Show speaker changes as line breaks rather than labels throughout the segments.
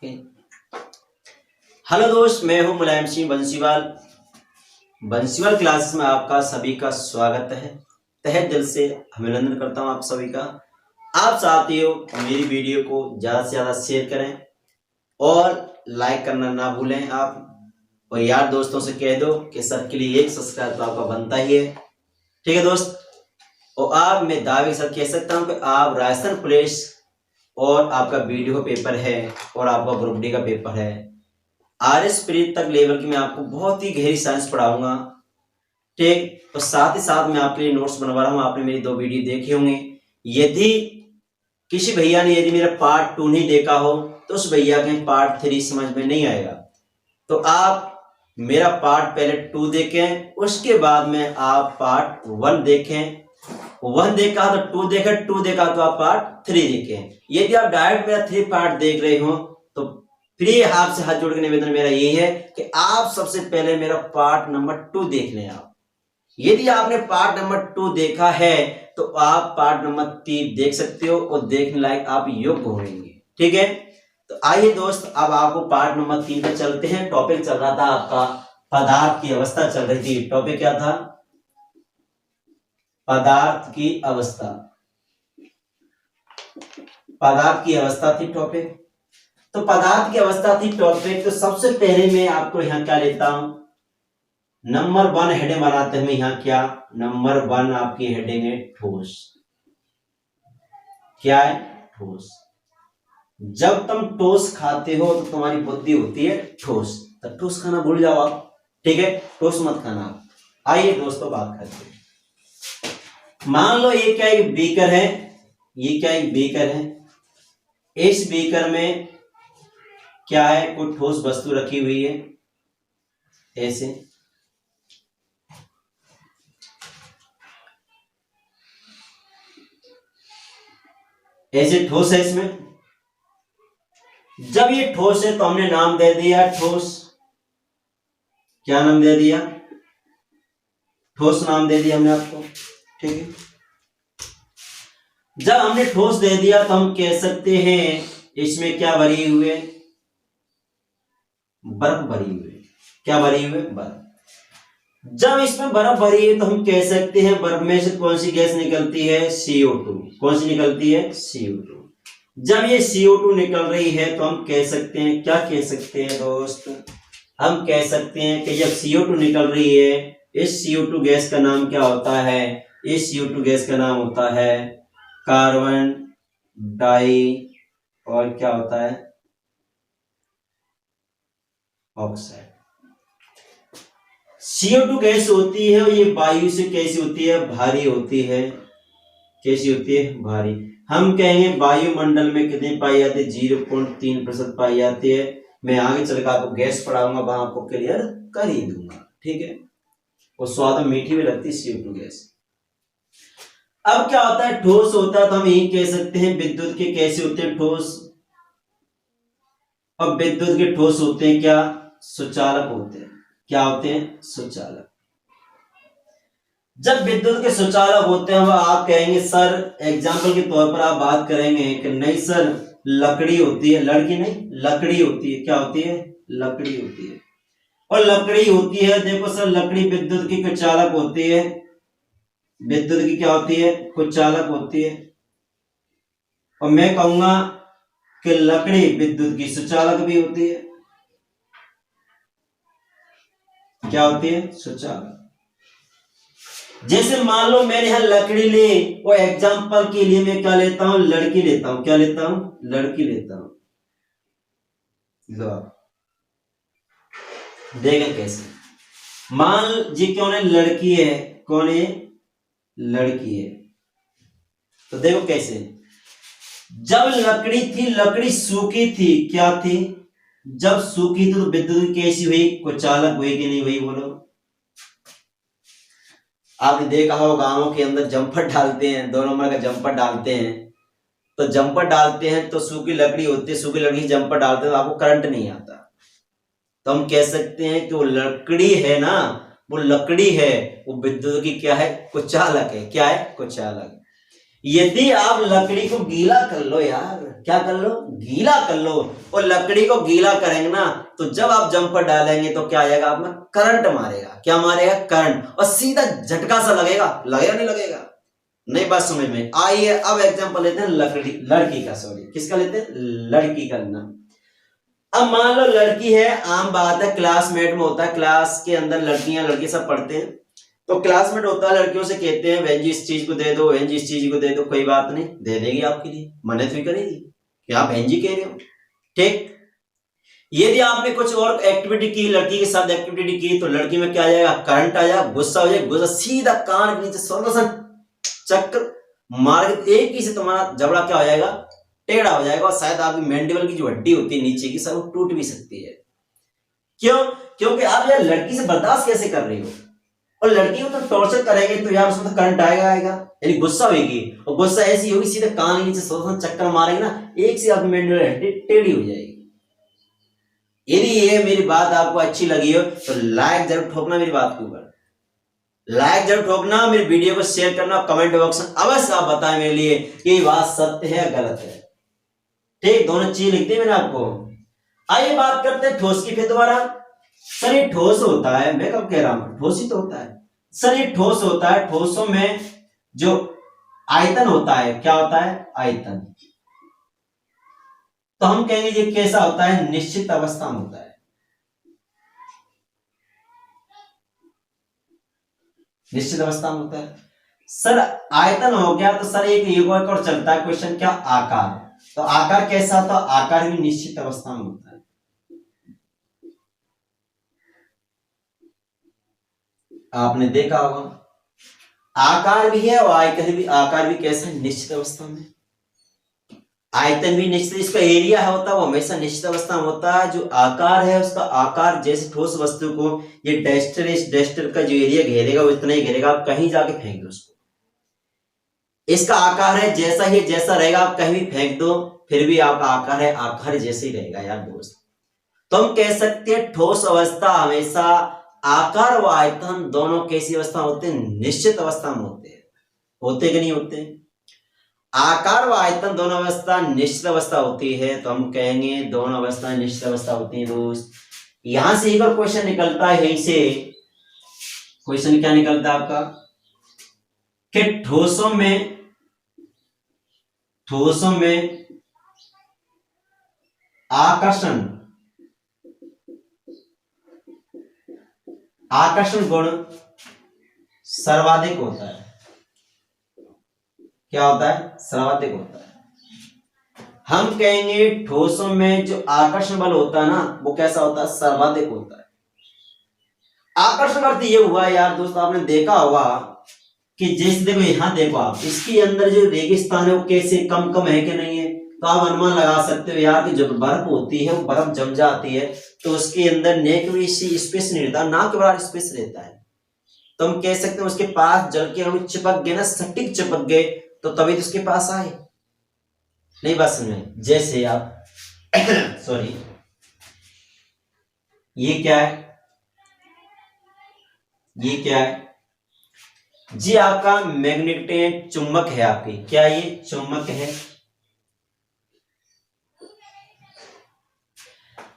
Hello दोस्त, मैं हूं मुलायम सिंह बंसीवाल क्लासेस में आपका सभी का स्वागत है। तहे दिल से अभिनंदन करता हूं आप सभी का। आप चाहते हो मेरी वीडियो को ज़्यादा से ज़्यादा शेयर करें और लाइक करना ना भूलें आप, और यार दोस्तों से कह दो कि सर के लिए एक सब्सक्राइब तो आपका बनता ही है। ठीक है दोस्त। और आप मैं दावे के साथ कह सकता हूँ कि आप राजस्थान पुलिस और आपका वीडियो का पेपर है और आपका ग्रुप डी का पेपर है, RS प्रीत तक लेवल की मैं आपको बहुत ही गहरी साइंस पढ़ाऊंगा। ठीक, और साथ ही साथ मैं आपके लिए नोट्स बनवा रहा हूँ। आपने मेरी 2 वीडियो देखे होंगे। यदि किसी भैया ने यदि मेरा पार्ट 2 नहीं देखा हो तो उस भैया के पार्ट 3 समझ में नहीं आएगा। तो आप मेरा पार्ट पहले 2 देखें, उसके बाद में आप पार्ट 1 देखें। 1 देखा तो 2 देखें, 2 देखा तो आप पार्ट 3 देखें। यदि आप डायरेक्ट मेरा 3 पार्ट देख रहे हो तो प्रिय आपसे हाथ जोड़ के निवेदन मेरा यही है कि आप सबसे पहले मेरा पार्ट नंबर 2 देख लें। आप यदि आपने पार्ट नंबर 2 देखा है तो आप पार्ट नंबर 3 देख सकते हो और देखने लायक आप योग्य होंगे। ठीक है, तो आइए दोस्त, अब आपको पार्ट नंबर 3 पे चलते हैं। टॉपिक चल रहा था आपका पदार्थ की अवस्था चल रही थी। टॉपिक क्या था? पदार्थ की अवस्था। पदार्थ की अवस्था थी टॉपिक। तो पदार्थ की अवस्था थी टॉपिक। तो सबसे पहले मैं आपको यहां क्या लेता हूं, नंबर 1 हेडिंग बनाते हैं। यहां क्या नंबर 1 आपकी हेडिंग है ठोस। क्या है? ठोस। जब तुम ठोस खाते हो तो तुम्हारी बुद्धि होती है ठोस। तो ठोस खाना भूल जाओ आप। ठीक है, ठोस मत खाना आप। आइए दोस्तों बात करते हैं। मान लो ये क्या एक बीकर है, ये क्या एक बीकर है। इस बीकर में क्या है? कोई ठोस वस्तु रखी हुई है ऐसे। ऐसे ठोस है इसमें। जब ये ठोस है तो हमने नाम दे दिया ठोस। क्या नाम दे दिया? ठोस नाम दे दिया हमने आपको। ठीक है, जब हमने ठोस दे दिया तो हम कह सकते हैं इसमें क्या भरी हुए? बर्फ भरी हुई। क्या भरी हुई? बर्फ। जब इसमें बर्फ भरी है तो हम कह सकते हैं बर्फ में से कौन सी गैस निकलती है? CO2। कौन सी निकलती है? CO2। जब ये CO2 निकल रही है तो हम कह सकते हैं, क्या कह सकते हैं दोस्त? हम कह सकते हैं कि जब CO2 निकल रही है, इस CO2 गैस का नाम क्या होता है? इस CO2 गैस का नाम होता है कार्बन डाई, और क्या होता है? ऑक्साइड। CO2 गैस होती है और ये वायु से कैसी होती है? भारी होती है। कैसी होती है? भारी। हम कहेंगे वायुमंडल में कितनी पाई जाती है? 0.3% पाई जाती है। मैं आगे चलकर आपको गैस पढ़ाऊंगा, वहां आपको क्लियर कर ही दूंगा। ठीक है, वो स्वाद में मीठी भी लगती है CO2 गैस। अब क्या होता है? ठोस होता है तो हम यही कह सकते हैं विद्युत के कैसे होते हैं? ठोस। और विद्युत के ठोस होते हैं क्या? सुचालक होते हैं। क्या होते हैं? सुचालक। जब विद्युत के सुचालक होते हैं आप कहेंगे सर, एग्जाम्पल के तौर पर आप बात करेंगे कि नहीं सर लकड़ी होती है, लड़की नहीं लकड़ी होती है। क्या होती है? लकड़ी होती है। और लकड़ी होती है, देखो सर लकड़ी विद्युत की कुचालक होती है। विद्युत की क्या होती है? कुचालक होती है। और मैं कहूंगा कि लकड़ी विद्युत की सुचालक भी होती है। क्या होती है? सुचालक। जैसे मान लो मैंने यहां लकड़ी ली और एग्जाम्पल के लिए मैं क्या लेता हूं? लड़की लेता हूं। क्या लेता हूं? लड़की लेता हूं। लो देखें कैसे। मान जी कौन है? लड़की है। कौन है? लड़की है। तो देखो कैसे। जब लकड़ी थी, लकड़ी सूखी थी। क्या थी? जब सूखी थी तो विद्युत कैसी हुई? कुचालक हुई कि नहीं हुई? बोलो। आपने देखा हो गांवों के अंदर जंपर डालते हैं, 2 नंबर का जंपर डालते हैं। तो जंपर डालते हैं तो सूखी लकड़ी होती है, सूखी लकड़ी जंपर डालते हैं तो आपको करंट नहीं आता। तो हम कह सकते हैं कि वो लकड़ी है ना, वो लकड़ी है, वो विद्युत की क्या है? कुचालक है। क्या है? कुचालक। यदि आप लकड़ी को गीला कर लो यार, क्या कर लो, गीला कर लो, और लकड़ी को गीला करेंगे ना तो जब आप जंपर डालेंगे तो क्या आएगा, आप में करंट मारेगा, क्या मारेगा, करंट, और सीधा झटका सा लगेगा, लगेगा नहीं लगेगा, नहीं बात समझ में। आइए अब एग्जांपल लेते हैं लड़की का, सॉरी किसका लेते हैं, लड़की का ना। अब मान लो लड़की है, आम बात है, क्लासमेट में होता है, क्लास के अंदर लड़कियां लड़के सब पढ़ते हैं, तो क्लासमेट होता है, लड़कियों से कहते हैं बहन जी इस चीज को दे दो, बहन जी इस चीज को दे दो, कोई बात नहीं, दे देगी आपके लिए, मन्नत भी करेगी कि आप बहन जी कह रहे हो, ठीक। यदि आपने कुछ और एक्टिविटी की, लड़की के साथ एक्टिविटी की, तो लड़की में क्या आ जाएगा, करंट आ जाएगा, गुस्सा हो जाएगा, गुस्सा सीधा कान के नीचे सोलह चक्कर मार, एक ही से तुम्हारा जबड़ा क्या हो जाएगा, टेढ़ा हो जाएगा, और शायद आपकी मैंडिबल की जो हड्डी होती है नीचे की सब वो टूट भी सकती है। क्यों, क्योंकि आप यार लड़की से बर्दाश्त कैसे कर रही हो, और लड़की को तो टॉर्चर करेंगे तो यार उसमें तो करंट आएगा, यानी गुस्सा होगी, और गुस्सा ऐसी होगी सीधे कान के नीचे सोलह चक्कर मारेंगे ना, एक से आपकी मैंडिबल हड्डी टेढ़ी हो जाएगी। यदि ये मेरी बात आपको अच्छी लगी हो तो लाइक जरूर ठोकना मेरी बात के ऊपर, लाइक जरूर ठोकना, मेरी वीडियो को शेयर करना, कमेंट बॉक्स में अवश्य आप बताएं मेरे लिए कि ये बात सत्य है या गलत है, ठीक, दोनों चीज लिखते हैं मैंने आपको। आइए बात करते हैं ठोस की फिर दोबारा। सर ये ठोस होता है, मैं कब कह रहा हूं ठोस ही तो होता है, सर ये ठोस होता है, ठोसों में जो आयतन होता है, क्या होता है, आयतन, तो हम कहेंगे ये कैसा होता है, निश्चित अवस्था में होता है, निश्चित अवस्था में होता है। सर आयतन हो गया, तो सर एक और चलता है क्वेश्चन, क्या, आकार, तो आकार कैसा, तो आकार भी निश्चित अवस्था में होता है, आपने देखा होगा, आकार भी है और आकार भी कैसा है, निश्चित अवस्था में, आयतन भी निश्चित, इसका एरिया होता है वो हमेशा निश्चित अवस्था में होता है, जो आकार है उसका आकार, जैसे ठोस वस्तु को ये डस्टर, इस डस्टर का जो एरिया घेरेगा वो इतना ही घेरेगा, आप कहीं जाके फेंक दो उसको, इसका आकार है जैसा ही जैसा रहेगा, आप कहीं भी फेंक दो फिर भी आपका आकार है, आकार जैसे ही रहेगा यार दोस्त। तो हम कह सकते हैं ठोस अवस्था हमेशा आकार व आयतन दोनों कैसी अवस्था होते हैं, निश्चित अवस्था में होते हैं, होते कि नहीं होते, आकार व आयतन दोनों अवस्था निश्चित अवस्था होती है, तो हम कहेंगे दोनों अवस्था निश्चित अवस्था होती है दोस्त। यहां से एक और क्वेश्चन निकलता है, यहीं से क्वेश्चन क्या निकलता है आपका, कि ठोसों में आकर्षण गुण सर्वाधिक होता है, क्या होता है, सर्वाधिक होता है। हम कहेंगे ठोसों में जो आकर्षण बल होता है ना वो कैसा होता है, सर्वाधिक होता है। आकर्षण अर्थ ये हुआ यार दोस्त, आपने देखा होगा कि जैसे देखो यहां देखो आप, इसके अंदर जो रेगिस्तान है वो कैसे कम है कि नहीं है, तो आप अनुमान लगा सकते हो यार कि जब बर्फ होती है वो बर्फ जम जाती है तो उसके अंदर नेक भी स्पेस नहीं रहता, ना के बराबर स्पेस रहता है, तो हम कह सकते हैं उसके पास जल के अणु चिपक गए ना, सटीक चिपक गए, तो तभी तो उसके पास आए, नहीं बात समझ। जैसे आप सॉरी ये क्या है, ये क्या है जी, आपका मैग्नेटिक चुंबक है, आपकी क्या ये चुंबक है।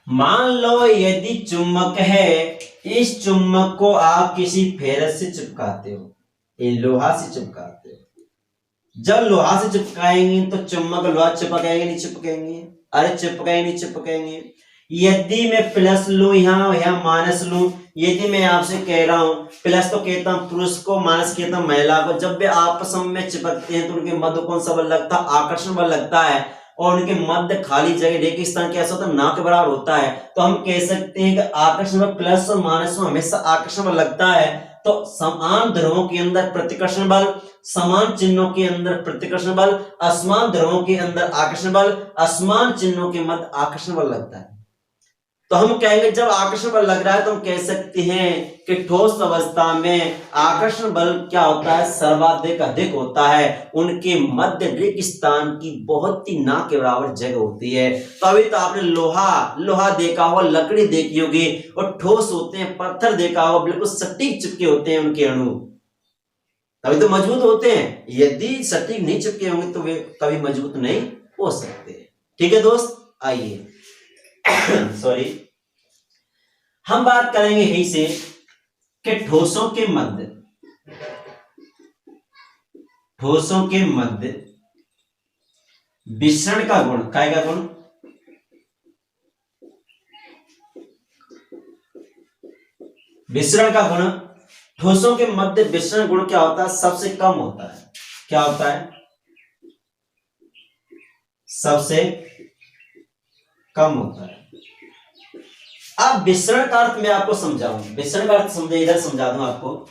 मान लो यदि चुंबक है, इस चुंबक को आप किसी फेरस से चिपकाते हो, ये लोहा से चिपकाते हो, जब लोहा से चिपकाएंगे तो चुंबक लोहा चिपकाएंगे नहीं चिपकाएंगे, अरे चिपकाएंगे नहीं चिपकाएंगे। यदि मैं प्लस लू यहाँ माइनस लू, यदि मैं आपसे कह रहा हूं प्लस तो कहता हूं पुरुष को, माइनस कहता हूं महिला को, जब वे आपस में चिपकते हैं तो उनके मध्य कौन सा बल लगता है, आकर्षण बल लगता है, और उनके मध्य खाली जगह रेगिस्तान कैसा होता है, ना के बराबर होता है, तो हम कह सकते हैं कि आकर्षण बल प्लस और माइनस में हमेशा आकर्षण बल लगता है। तो समान ध्रुवों के अंदर प्रतिकर्षण बल, समान चिन्हों के अंदर प्रतिकर्षण बल, असमान ध्रुवों के अंदर आकर्षण बल, असमान चिन्हों के मध्य आकर्षण बल लगता है। तो हम कहेंगे जब आकर्षण बल लग रहा है तो हम कह सकते हैं कि ठोस अवस्था में आकर्षण बल क्या होता है, सर्वाधिक अधिक होता है, उनके मध्य रेगिस्तान की बहुत ही ना के बराबर जगह होती है। तो अभी तो आपने लोहा देखा होगा, लकड़ी देखी होगी, और ठोस होते हैं, पत्थर देखा होगा, बिल्कुल सटीक चिपके होते हैं उनके अणु, तभी तो मजबूत होते हैं। यदि सटीक नहीं चिपके होंगे तो वे कभी मजबूत नहीं हो सकते। ठीक है दोस्त, आइए सॉरी, हम बात करेंगे यहीं से कि ठोसों के मध्य विसरण का गुण, काय का गुण, विसरण का गुण, ठोसों के मध्य विसरण गुण क्या होता है, सबसे कम होता है। क्या होता है, सबसे कम होता है। अब विसरण का अर्थ मैं आपको समझाऊं, विसरण का अर्थ समझे, इधर समझा दूं आपको।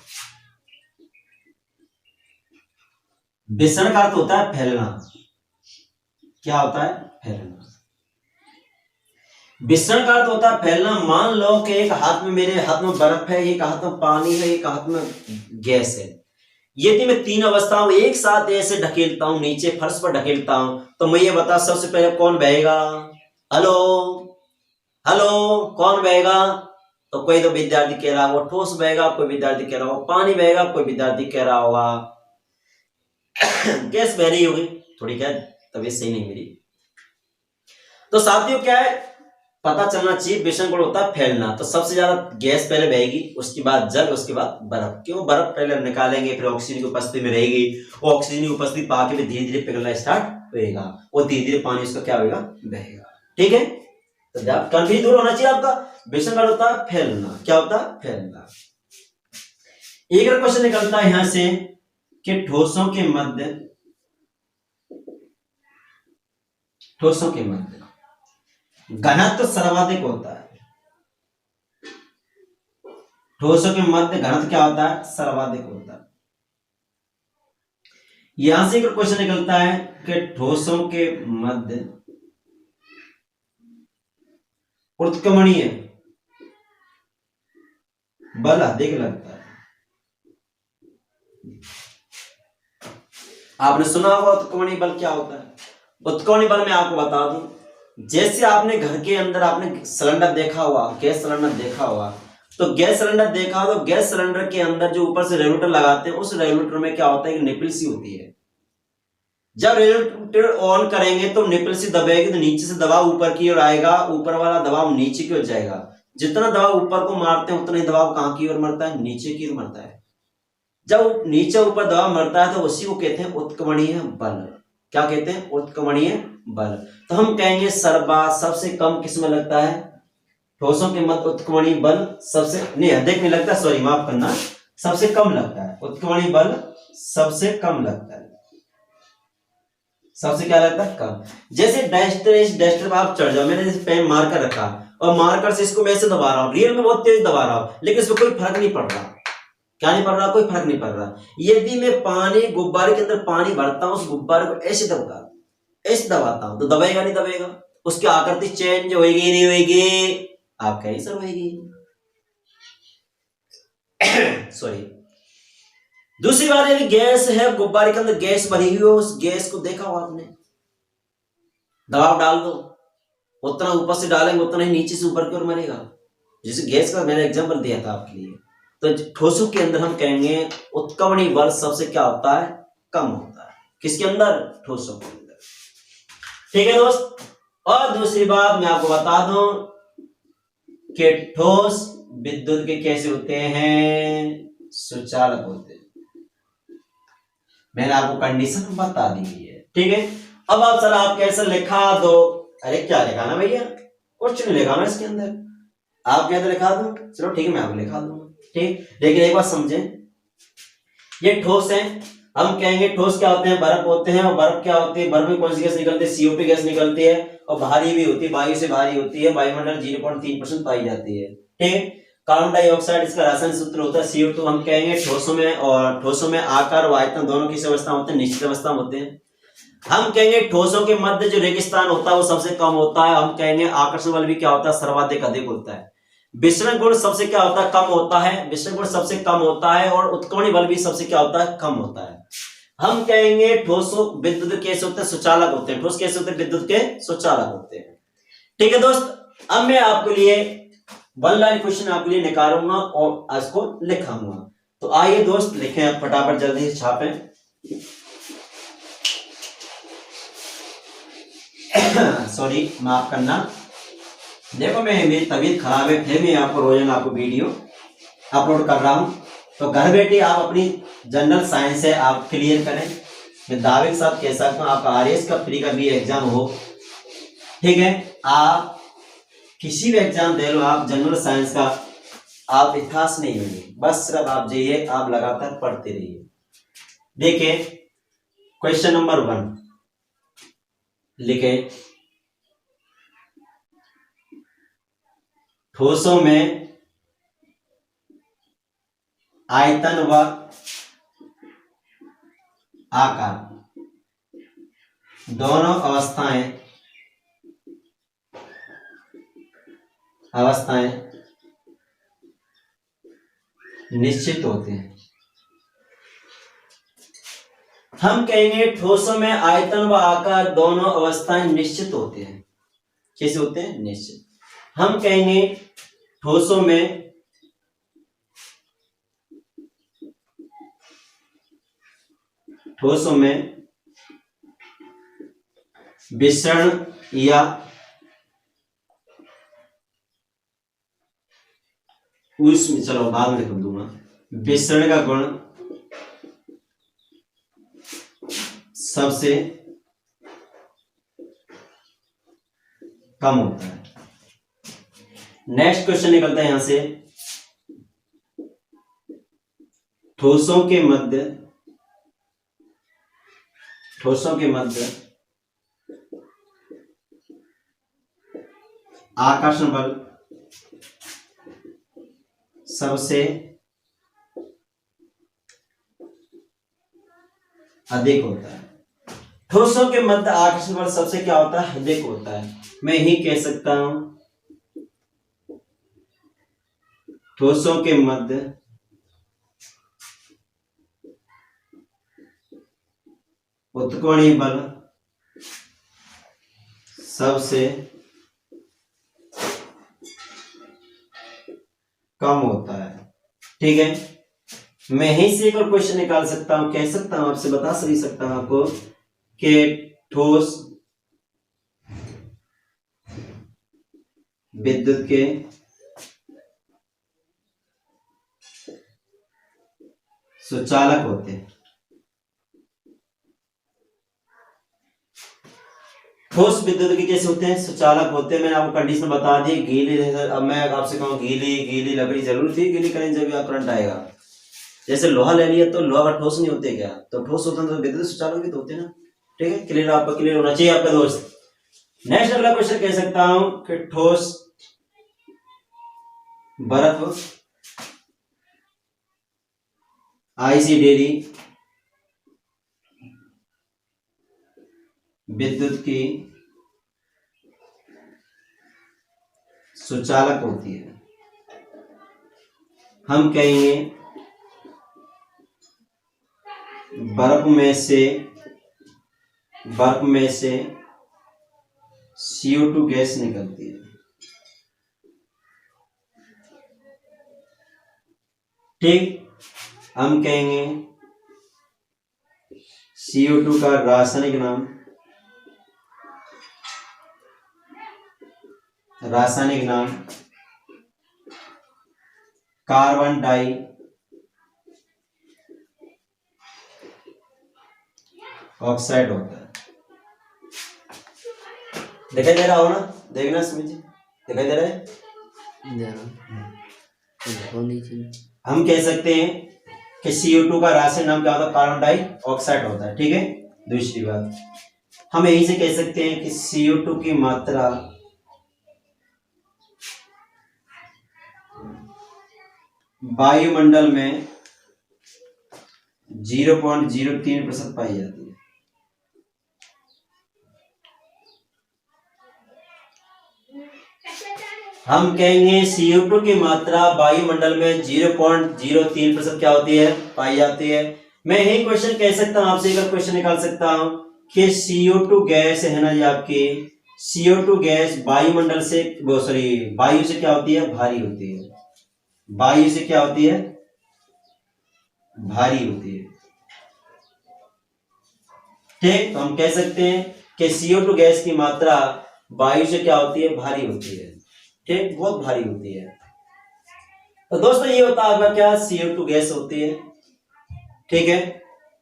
विसरण का अर्थ होता है फैलना। क्या होता है, फैलना। विसरण का अर्थ होता है फैलना। मान लो कि एक हाथ में, मेरे हाथ में बर्फ है, एक हाथ में पानी है, एक हाथ में गैस है। यदि मैं तीन अवस्थाओं एक साथ ऐसे ढकेलता हूं, नीचे फर्श पर ढकेलता हूं, तो मैं ये बता सबसे पहले कौन बहेगा? हेलो हेलो, कौन बहेगा? तो कोई तो विद्यार्थी कह रहा होगा ठोस बहेगा, कोई विद्यार्थी कह रहा होगा पानी बहेगा, कोई विद्यार्थी कह रहा होगा गैस बह रही होगी। थोड़ी क्या तबीयत सही नहीं मेरी। तो साथियों क्या है, पता चलना चाहिए विसरण गुण होता है फैलना। तो सबसे ज्यादा गैस पहले बहेगी, उसके बाद जल, उसके बाद बर्फ। क्यों? बर्फ पहले निकालेंगे, फिर ऑक्सीजन की उपस्थिति में रहेगी, वो ऑक्सीजन की उपस्थिति पाके भी धीरे धीरे पिघलना स्टार्ट होगा, और धीरे धीरे पानी उसका क्या होगा, बहेगा। ठीक है, तो कंफ्यूज दूर होना चाहिए आपका। विसरण गुण होता है फैलना। क्या होता है, फैलना। एक और क्वेश्चन निकलता है यहां से कि ठोसों के मध्य घनत्व सर्वाधिक होता है। ठोसों के मध्य घनत्व क्या होता है, सर्वाधिक होता है। यहां से एक क्वेश्चन निकलता है कि ठोसों के मध्य उत्क्रमणीय बल अधिक लगता है। आपने सुना होगा उत्क्रमणीय बल क्या होता है। उत्क्रमणीय बल मैं आपको बता दूं, जैसे आपने घर के अंदर आपने सिलेंडर देखा हुआ, गैस सिलेंडर देखा हुआ, तो गैस सिलेंडर देखा हो तो गैस सिलेंडर के अंदर जो ऊपर से रेगुलेटर लगाते हैं, उस रेगुलेटर में क्या होता है कि निपल सी होती है। जब रेगुलेटर ऑन करेंगे तो निपल सी दबाएगी तो नीचे से दबाव ऊपर की ओर आएगा, ऊपर वाला दबाव नीचे की ओर जाएगा। जितना दबाव ऊपर को मारते हैं उतना ही दबाव कहां की ओर मरता है, नीचे की ओर मरता है। जब नीचे ऊपर दबाव मरता है तो उसी को कहते हैं उत्क्रमणीय बल। क्या कहते हैं, उत्क्रमणीय बल। तो हम कहेंगे सबसे कम किसमें लगता है, ठोसों के मध्य उत्क्रमणीय बल सबसे नहीं, अधिक नहीं लगता, सॉरी माफ करना, सबसे कम लगता है। उत्क्रमणीय बल सबसे कम लगता है। सबसे क्या लगता है, कम। जैसे डस्टर, इस डस्टर पर आप चढ़ जाओ, मैंने जैसे पेन मार्कर रखा और मार्कर से इसको मैं ऐसे दबा रहा हूं, रियल में बहुत तेज दबा रहा हूं, लेकिन इसमें कोई फर्क नहीं पड़ रहा। क्या नहीं पड़ रहा, कोई फर्क नहीं पड़ रहा। यदि मैं पानी, गुब्बारे के अंदर पानी भरता हूं, उस गुब्बारे को ऐसे दबाता हूं, तो दबेगा नहीं दबेगा, उसकी आकृति चेंज होगी नहीं होगी, आप कह सर होगी। सॉरी। दूसरी बात, यदि गैस है, गुब्बारे के अंदर गैस भरी हुई हो, उस गैस को देखा हो आपने, दबाव डाल दो, उतना ऊपर से डालेंगे उतना ही नीचे से ऊपर की ओर मरेगा। जैसे गैस का मैंने एग्जांपल दिया था आपके लिए। तो ठोसों के अंदर हम कहेंगे उत्क्रमणीय बल सबसे क्या होता है, कम होता है। किसके अंदर, ठोसों के अंदर। ठीक है दोस्त। और दूसरी बात मैं आपको बता दूं कि ठोस विद्युत के कैसे होते हैं, सुचालक होते हैं। मैंने आपको कंडीशन बता दी है। ठीक है, अब आप सर आप कैसे लिखा दो। अरे क्या लिखाना भैया, क्वेश्चन लिखाना इसके अंदर, आप कहते लिखा दो, चलो ठीक है मैं आपको लिखा दूंगा। ठीक, लेकिन एक बात समझे, ये ठोस है, हम कहेंगे ठोस क्या होते हैं, बर्फ होते हैं। और बर्फ क्या होती है, बर्फ में कौन सी गैस निकलती है, CO2 गैस निकलती है, और भारी भी होती है, वायु से भारी होती है, वायुमंडल 0.3% पाई जाती है। ठीक, कार्बन डाइऑक्साइड इसका रासायनिक सूत्र होता है CO2। हम कहेंगे ठोसों में, और ठोसों में आकार और आयतन दोनों किस अवस्था में होते हैं, निश्चित अवस्था में होते हैं। हम कहेंगे ठोसों के मध्य जो रेगिस्तान होता है वो सबसे कम होता है। हम कहेंगे आकर्षण बल भी क्या होता है, सर्वाधिक अधिक होता है। विसरण गुण सबसे क्या होता है, कम होता है। विसरण गुण सबसे कम होता है, और उत्क्रमणीय बल भी सबसे क्या होता है, कम होता है। हम कहेंगे ठोसों विद्युत कैसे होते हैं, सुचालक होते हैं। ठोस कैसे होते हैं, विद्युत के सुचालक होते हैं। ठीक है दोस्त, अब मैं आपके लिए वन लाइन क्वेश्चन आपके लिए निकालूंगा और इसको लिखाऊंगा। तो आइए दोस्त लिखें, आप फटाफट जल्दी से छापें। सॉरी, माफ करना। देखो मेरी तबीयत खराब है, फिर मैं आपको रोजाना आपको वीडियो अपलोड कर रहा हूँ। तो घर बैठे आप अपनी जनरल साइंस है आप क्लियर करें। मैं दावे के साथ कह सकता हूँ आपका आरएस का फ्री का भी एग्जाम हो, ठीक है, आप किसी भी एग्जाम दे लो, आप जनरल साइंस का आप इतिहास नहीं होंगे, बस सिर्फ आप जाइए, आप लगातार पढ़ते रहिए। देखिए क्वेश्चन नंबर 1 लिखे, ठोसों में आयतन व आकार दोनों अवस्थाएं निश्चित होते हैं। हम कहेंगे ठोसों में आयतन व आकार दोनों अवस्थाएं निश्चित होते हैं। कैसे होते हैं? निश्चित। हम कहेंगे ठोसों में विसरण या उसमें, चलो बाद में लिख दूंगा, विसरण का गुण सबसे कम होता है। नेक्स्ट क्वेश्चन निकलता है यहां से, ठोसों के मध्य आकर्षण बल सबसे अधिक होता है। ठोसों के मध्य आकर्षण बल सबसे क्या होता है? अधिक होता है। मैं ही कह सकता हूं ठोसों के मध्य उत्कोणीय बल सबसे कम होता है, ठीक है। मैं यहीं से एक और क्वेश्चन निकाल सकता हूं, कह सकता हूं, आपसे बता सही सकता हूं आपको कि ठोस विद्युत के सुचालक होते हैं। ठोस विद्युत के कैसे होते हैं? सुचालक होते हैं। मैंने आपको कंडीशन बता दी, गीली, अब मैं आपसे कहूँ गीली लकड़ी जरूर थी, गीली करें जब आप करंट आएगा। जैसे लोहा ले लिया तो लोहा का ठोस नहीं होते क्या? तो ठोस होते हैं तो विद्युत सुचालक भी तो होते हैं ना, ठीक है। क्लियर, आपका क्लियर होना चाहिए आपका दोस्त। नेक्स्ट अगला क्वेश्चन कह सकता हूं कि ठोस बर्फ आईसी डेरी विद्युत की सुचालक होती है। हम कहेंगे बर्फ में से CO2 गैस निकलती है, ठीक। हम कहेंगे CO2 का रासायनिक नाम कार्बन डाई ऑक्साइड होता है। दिखाई दे रहा हो ना? देखना समझिए, दिखाई दे रहा है? हम कह सकते हैं कि CO2 का रासायनिक नाम क्या होता है? कार्बन डाई ऑक्साइड होता है, ठीक है। दूसरी बात, हम यही से कह सकते हैं कि CO2 की मात्रा वायुमंडल में 0.03% पाई जाती है। हम कहेंगे CO2 की मात्रा वायुमंडल में 0.03% क्या होती है? पाई जाती है। मैं यही क्वेश्चन कह सकता हूं, आपसे एक क्वेश्चन निकाल सकता हूं कि CO2 गैस है ना, ये आपकी CO2 गैस वायुमंडल से, वायु से क्या होती है? भारी होती है। वायु से क्या होती है? भारी होती है। ठीक, तो हम कह सकते हैं कि CO2 गैस की मात्रा वायु से क्या होती है, भारी होती है। ठीक, बहुत भारी होती है। तो दोस्तों ये होता है आपका क्या, CO2 गैस होती है। ठीक है,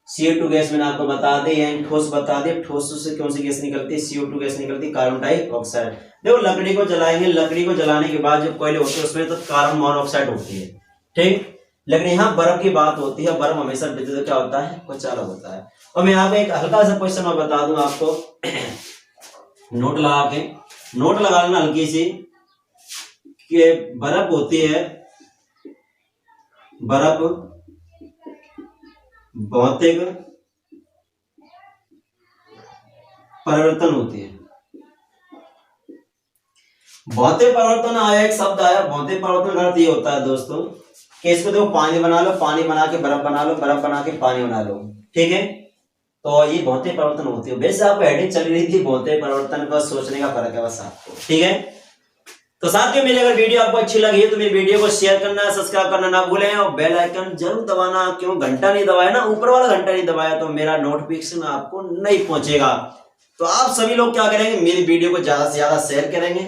CO2 गैस मैंने आपको बता दी है, ठोस बता दिया। ठोस से कौन सी गैस निकलती है, CO2 गैस निकलती है, कार्बन डाइऑक्साइड। देखो लकड़ी को जलाएंगे, लकड़ी को जलाने के बाद जो कोयले होते हैं उसमें तो कार्बन मोनोऑक्साइड होती है। ठीक, लेकिन यहाँ बर्फ की बात होती है, बर्फ हमेशा विद्युत क्या होता है, कुछ अलग होता है। और मैं यहाँ पे एक हल्का सा क्वेश्चन मैं बता दूं आपको, नोट लगा के, नोट लगा लेना हल्की सी, कि बर्फ होती है, बर्फ भौतिक परिवर्तन होती है। भौतिक परिवर्तन आया, एक शब्द आया भौतिक परिवर्तन का अर्थ ये होता है दोस्तों कि इसको देखो, पानी बना लो, पानी बना के बर्फ बना लो, बर्फ बना के पानी बना लो। ठीक है, तो ये भौतिक परिवर्तन होती है। वैसे आपको हेडिंग चल रही थी भौतिक परिवर्तन पर, सोचने का फर्क है बस आपको। ठीक है, तो साथियों मेरी अगर वीडियो आपको अच्छी लगी है तो मेरी वीडियो को शेयर करना, सब्सक्राइब करना ना भूलें, और बेल आइकन जरूर दबाना। क्यों घंटा नहीं दबाया ना, ऊपर वाला घंटा नहीं दबाया तो मेरा नोटिफिकेशन आपको नहीं पहुंचेगा। तो आप सभी लोग क्या करेंगे, मेरी वीडियो को ज्यादा से ज्यादा शेयर करेंगे।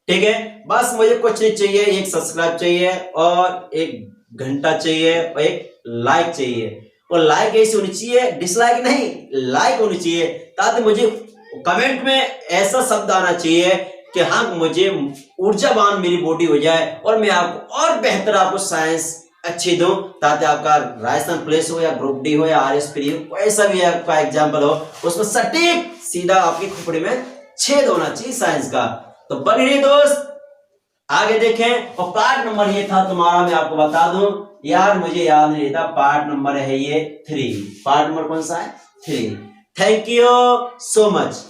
ठीक है, बस मुझे कुछ नहीं चाहिए, एक सब्सक्राइब चाहिए और एक घंटा चाहिए और एक लाइक चाहिए। और लाइक ऐसी होनी चाहिए, डिसलाइक नहीं, लाइक होनी चाहिए, ताकि मुझे कमेंट में ऐसा शब्द आना चाहिए कि हाँ मुझे ऊर्जावान मेरी बॉडी हो जाए और मैं आपको और बेहतर आपको साइंस अच्छी दूं, ताकि आपका राजस्थान पुलिस हो या ग्रुप डी हो या RS प्री हो, कोई सा भी आपका एग्जाम्पल हो, उसमें सटीक सीधा आपकी खोपड़ी में छेद होना चाहिए साइंस का। तो बने रहिए दोस्त, आगे देखें। और पार्ट नंबर ये था तुम्हारा, मैं आपको बता दूं यार, मुझे याद नहीं था, पार्ट नंबर है ये 3। पार्ट नंबर कौन सा है, 3। Thank you so much.